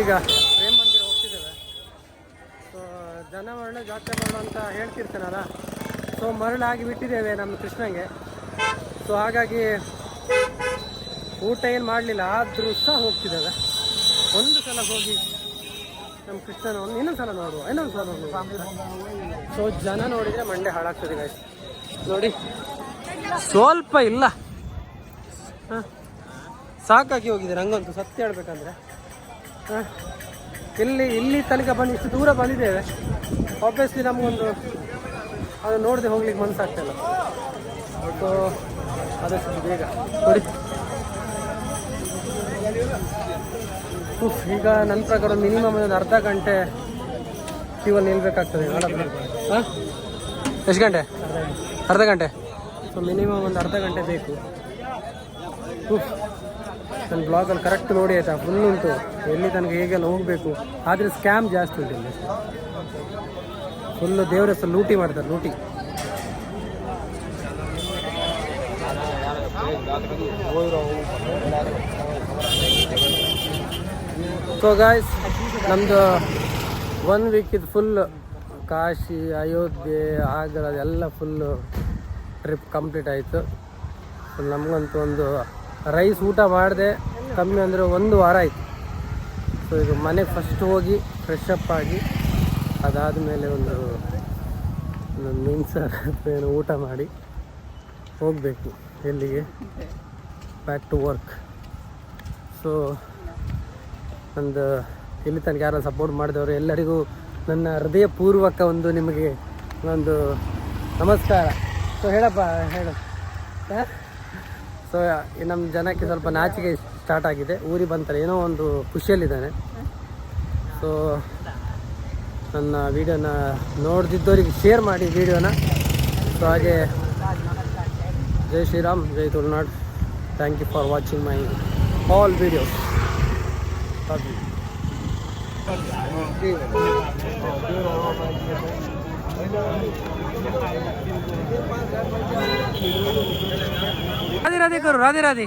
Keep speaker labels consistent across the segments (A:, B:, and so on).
A: ನಾವೀಗ ಪ್ರೇಮ ಮಂದಿರ ಹೋಗ್ತಿದ್ದೇವೆ. ಸೊ ಜನ ಮರಳು ಜಾತ್ರೆ ಮಾಡು ಅಂತ ಹೇಳ್ತಿರ್ತಾನಲ್ಲ, ಸೊ ಮರಳಾಗಿ ಬಿಟ್ಟಿದ್ದೇವೆ ನಮ್ಮ ಕೃಷ್ಣಂಗೆ. ಸೊ ಹಾಗಾಗಿ ಊಟ ಏನು ಮಾಡಲಿಲ್ಲ, ಆದರೂ ಸಹ ಹೋಗ್ತಿದ್ದೇವೆ. ಒಂದು ಸಲ ಹೋಗಿ ನಮ್ಮ ಕೃಷ್ಣನ ಇನ್ನೊಂದು ಸಲ ನೋಡುವ, ಇನ್ನೊಂದು ಸಲ ನೋಡುವ. ಸೊ ಜನ ನೋಡಿದರೆ ಮಂಡೆ ಹಾಳಾಗ್ತದೆ ಗಾಯ್ಸ್. ನೋಡಿ ಸ್ವಲ್ಪ ಇಲ್ಲ, ಹಾಂ ಸಾಕಾಗಿ ಹೋಗಿದೆ ನಂಗಂತೂ ಸತ್ಯ ಹೇಳ್ಬೇಕಂದ್ರೆ. ಹಾಂ ಇಲ್ಲಿ ತನಕ ಬಂದು ಇಷ್ಟು ದೂರ ಬಂದಿದ್ದೇವೆ. ಆಬ್ವಿಯಸ್ಲಿ ನಮಗೊಂದು ಅದು ನೋಡದೆ ಹೋಗ್ಲಿಕ್ಕೆ ಮನಸ್ಸಾಗ್ತಾಯಿಲ್ಲ. ಸೊ ಅದಷ್ಟು ಬೇಗ ನೋಡಿ. ಈಗ ನನ್ನ ಪ್ರಕಾರ ಮಿನಿಮಮ್ ಒಂದು ಅರ್ಧ ಗಂಟೆ ಕ್ಯೂವಲ್ಲಿ ನಿಲ್ಬೇಕಾಗ್ತದೆ. ಹಾಂ ಎಷ್ಟು ಗಂಟೆ? ಅರ್ಧ ಗಂಟೆ. ಸೊ ಮಿನಿಮಮ್ ಒಂದು ಅರ್ಧ ಗಂಟೆ ಬೇಕು. ನನ್ನ ಬ್ಲಾಗಲ್ಲಿ ಕರೆಕ್ಟ್ ನೋಡಿ ಆಯಿತಾ, ಫುಲ್ ಉಂಟು ಎಲ್ಲಿ ತನಕ ಹೇಗೆಲ್ಲ ಹೋಗಬೇಕು. ಆದರೆ ಸ್ಕ್ಯಾಮ್ ಜಾಸ್ತಿ ಉಂಟು ಇಲ್ಲಿ. ಫುಲ್ಲು ದೇವ್ರ ಹೆಸರು ಲೂಟಿ ಮಾಡ್ತಾರೆ, ಲೂಟಿ. ಸೊ ಗಾಯ್ಸ್, ನಮ್ಮದು 1 ವೀಕ್ ಇದು ಫುಲ್ ಕಾಶಿ, ಅಯೋಧ್ಯೆ, ಆಗ್ರಾ ಅದೆಲ್ಲ ಫುಲ್ಲು ಟ್ರಿಪ್ ಕಂಪ್ಲೀಟ್ ಆಯಿತು. ನಮಗಂತೂ ಒಂದು ರೈಸ್ ಊಟ ಮಾಡಿದೆ ಕಮ್ಮಿ ಅಂದರೆ 1 ವಾರ ಆಯಿತು. ಸೊ ಈಗ ಮನೆಗೆ ಫಸ್ಟ್ ಹೋಗಿ ಫ್ರೆಶ್ ಅಪ್ ಆಗಿ ಅದಾದಮೇಲೆ ಒಂದು ಮೀನು ಸಾರು ಏನು ಊಟ ಮಾಡಿ ಹೋಗಬೇಕು. ಎಲ್ಲಿಗೆ? Back to work. ಸೊ ಒಂದು ಇಲ್ಲಿ ತನಕ ಯಾರು ಸಪೋರ್ಟ್ ಮಾಡಿದವರು ಎಲ್ಲರಿಗೂ ನನ್ನ ಹೃದಯಪೂರ್ವಕ ಒಂದು ನಿಮಗೆ ಒಂದು ನಮಸ್ಕಾರ. ಸೊ ಹೇಳಪ್ಪ, ಹೇಳು. ಸೊ ನಮ್ಮ ಜನಕ್ಕೆ ಸ್ವಲ್ಪ ನಾಚಿಕೆ ಸ್ಟಾರ್ಟ್ ಆಗಿದೆ. ಊರಿಗೆ ಬಂತಾರೆ, ಏನೋ ಒಂದು ಖುಷಿಯಲ್ಲಿದ್ದಾನೆ. ಸೊ ನನ್ನ ವೀಡಿಯೋನ ನೋಡ್ದಿದ್ದವರಿಗೆ ಶೇರ್ ಮಾಡಿ ವೀಡಿಯೋನ. ಸೊ ಹಾಗೆ ಜೈ ಶ್ರೀರಾಮ್, ಜೈ Tulunadu. Thank you for watching my all videos. Radhe Radhe करो, राधे राधे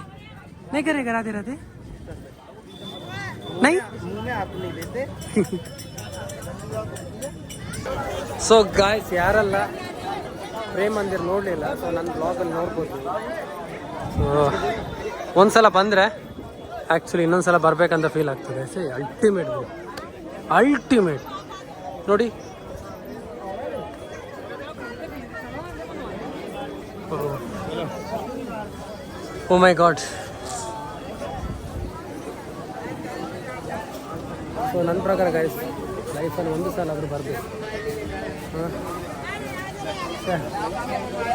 A: नहीं करेगा, राधे राधे नहीं. ಸೊ ಗಾಯ್ಸ್, ಯಾರೆಲ್ಲ ಪ್ರೇಮ್ ಮಂದಿರ ನೋಡಲಿಲ್ಲ, ಸೊ ನನ್ನ ಬ್ಲಾಗಲ್ಲಿ ನೋಡ್ಬೋದು. ಸೊ ಒಂದ್ಸಲ ಬಂದರೆ ಆ್ಯಕ್ಚುಲಿ ಇನ್ನೊಂದ್ಸಲ ಬರಬೇಕಂತ ಫೀಲ್ ಆಗ್ತದೆ. ಸರಿ, ಅಲ್ಟಿಮೇಟ್ ಅಲ್ಟಿಮೇಟ್ ನೋಡಿ. ಓ ಮೈ ಗಾಡ್. ಸೊ ನನ್ನ ಪ್ರಕಾರ ಗೈಸ್, ಲೈಫಲ್ಲಿ ಒಂದು ಸಲ ಆದರೂ ಬರಬೇಕು. ಹಾಂ,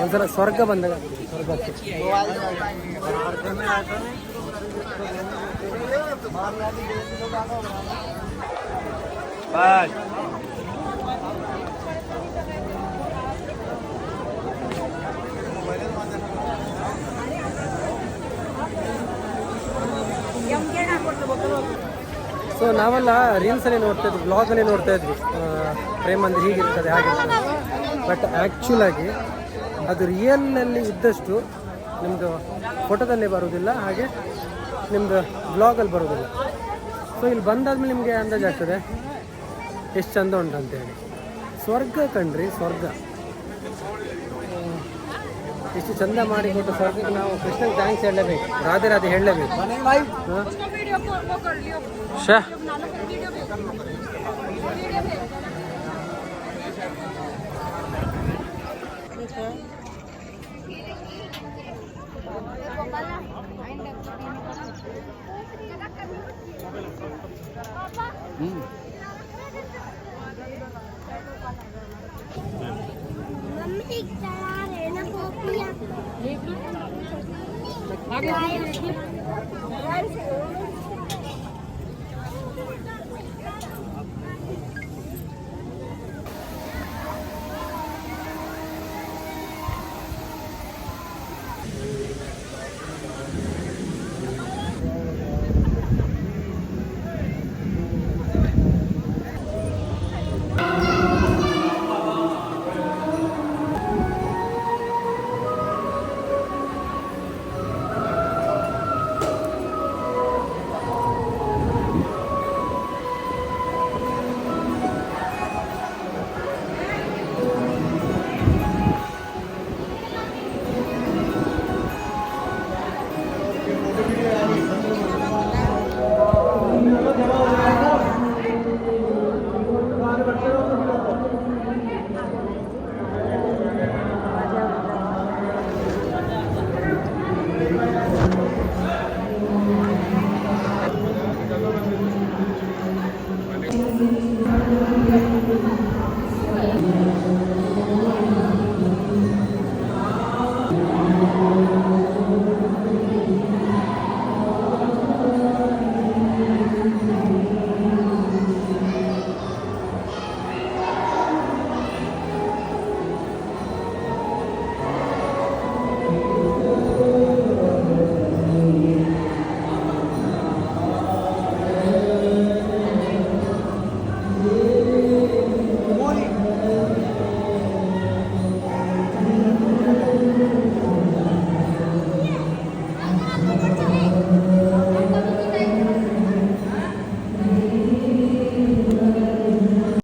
A: ಒಂದ್ಸಲ ಸ್ವರ್ಗ ಬಂದಾಗ ಸ್ವರ್ಗಕ್ಕೆ. ಬಾಯ್. ಸೊ ನಾವೆಲ್ಲ ರೀಲ್ಸಲ್ಲಿ ನೋಡ್ತಾ ಇದ್ವಿ, ಬ್ಲಾಗಲ್ಲಿ ನೋಡ್ತಾ ಇದ್ವಿ, ಪ್ರೇಮ್ ಮಂದಿರ ಹೀಗಿರ್ತದೆ ಹಾಗಿರ್ತದೆ. ಬಟ್ ಆ್ಯಕ್ಚುಲಾಗಿ ಅದು ರಿಯಲ್ನಲ್ಲಿ ಇದ್ದಷ್ಟು ನಿಮ್ಮದು ಫೋಟೋದಲ್ಲಿ ಬರೋದಿಲ್ಲ, ಹಾಗೆ ನಿಮ್ಮದು ಬ್ಲಾಗಲ್ಲಿ ಬರೋದಿಲ್ಲ. ಸೊ ಇಲ್ಲಿ ಬಂದಾದ್ಮೇಲೆ ನಿಮಗೆ ಅಂದಾಜಾಗ್ತದೆ ಎಷ್ಟು ಚಂದ ಉಂಟು ಅಂತೇಳಿ. ಸ್ವರ್ಗ ಕಣ್ರಿ, ಸ್ವರ್ಗ. ಎಷ್ಟು ಚಂದ ಮಾಡಿಕೊಟ್ಟು ಸ್ವರ್ಗಕ್ಕೆ ನಾವು ಕೃಷ್ಣನ್ ಥ್ಯಾಂಕ್ಸ್ ಹೇಳಲೇಬೇಕು, ರಾಧೆ ರಾಧೆ ಹೇಳಲೇಬೇಕು. ಶಾ